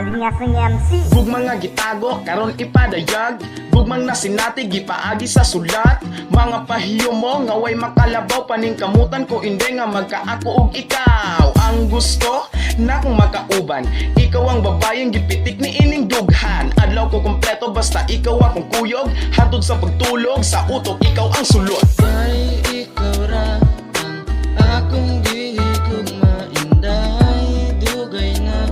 Alingas ng MC. Gugmang nga gitago, karon ipadayag. Gugmang na sinati, gipaagi sa sulat. Mga pahiyo mo, nga way makalabaw. Paning kamutan ko, hindi nga magkaako og ikaw. Ang gusto, na kung makauban. Ikaw ang babayang gipitik ni ining dughan. Adlaw ko kompleto, basta ikaw akong kuyog. Hatod sa pagtulog, sa utok, ikaw ang sulot. Kay ikaw ra ang akong gihigugma. Inday, dugay na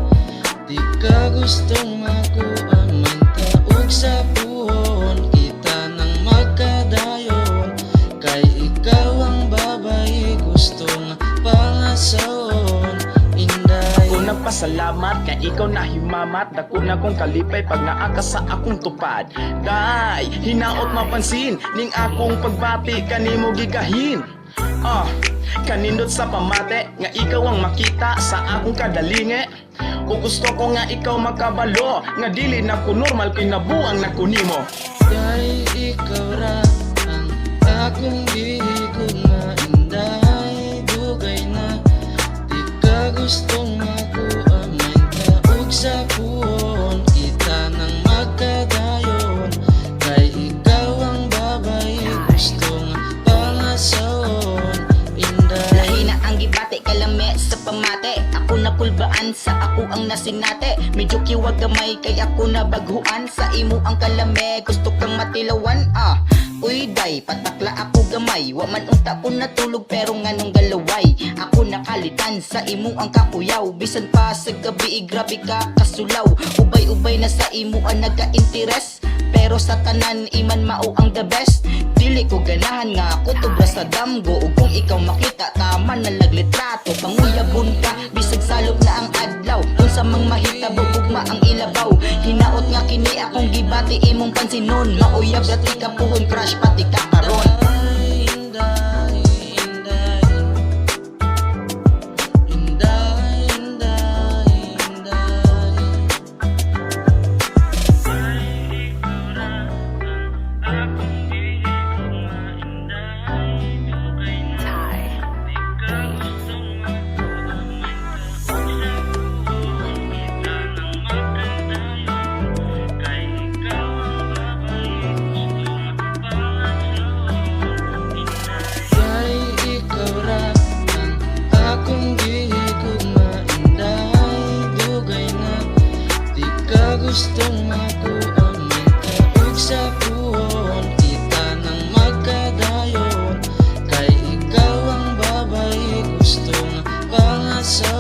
di ka gustong makuha. Man taog sa puhon, kita nang magkadayon. Kay ikaw ang babae, gustong pangasawon. Inday, Ako nagpasalamat, kay ikaw na himamat. Dako na kong kalipay pag naaka sa akong tupad. Kay hinaot mapansin, ning akong pagbati kanimo gigahin. Kanindot sa pamate, nga ikaw ang makita sa akong kadalinge. Kung gusto ko nga ikaw makabalo, nga dili na ko normal kinabuang na kunimo. kay ikaw ra ang akong gihigugma. Inday, dugay na di ka gustong makuha. Man taog sa puhon, kita nang magkadayon. Kay ikaw ang babae, gustong pangasawon. Inday, Lahi na ang gibate, kalame sa pamate. Ako na pulbaan, sa ako ang nasinate. Medyo kiwag gamay, kay ako na baghuan. Sa imo ang kalame, gusto kang matilawan. Uy day, patakla ako gamay. Wa man unta ko natulog, pero nganong galaway. Ako nakalitan, sa imo ang kakuyaw. Bisan pa sa gabi, grabe ka kasulaw. Ubay-ubay na sa imo ang nagka-interes. Pero sa tanan, iman mao ang the best. Dili ko ganahan nga ako tubra sa damgo. Ug kung ikaw makita, tama na laglitrato. Panguyabon ka, bisag salop na ang adlaw. Kung sa mang mahitabo, ugma ang ilabaw. Hinaot nga kini akong gibati, imong pansinon. Mauyab dati ka puhon, crush pati ka karon. Inday, Inday, Inday, Inday, Inday. Kay ikaw ra ang akong gihigugma. Inday, dugay na di ka gustong makuha. Man taog sa puhon, kita nang magkadayon. Kay ikaw ang babae, gustong pangasawon.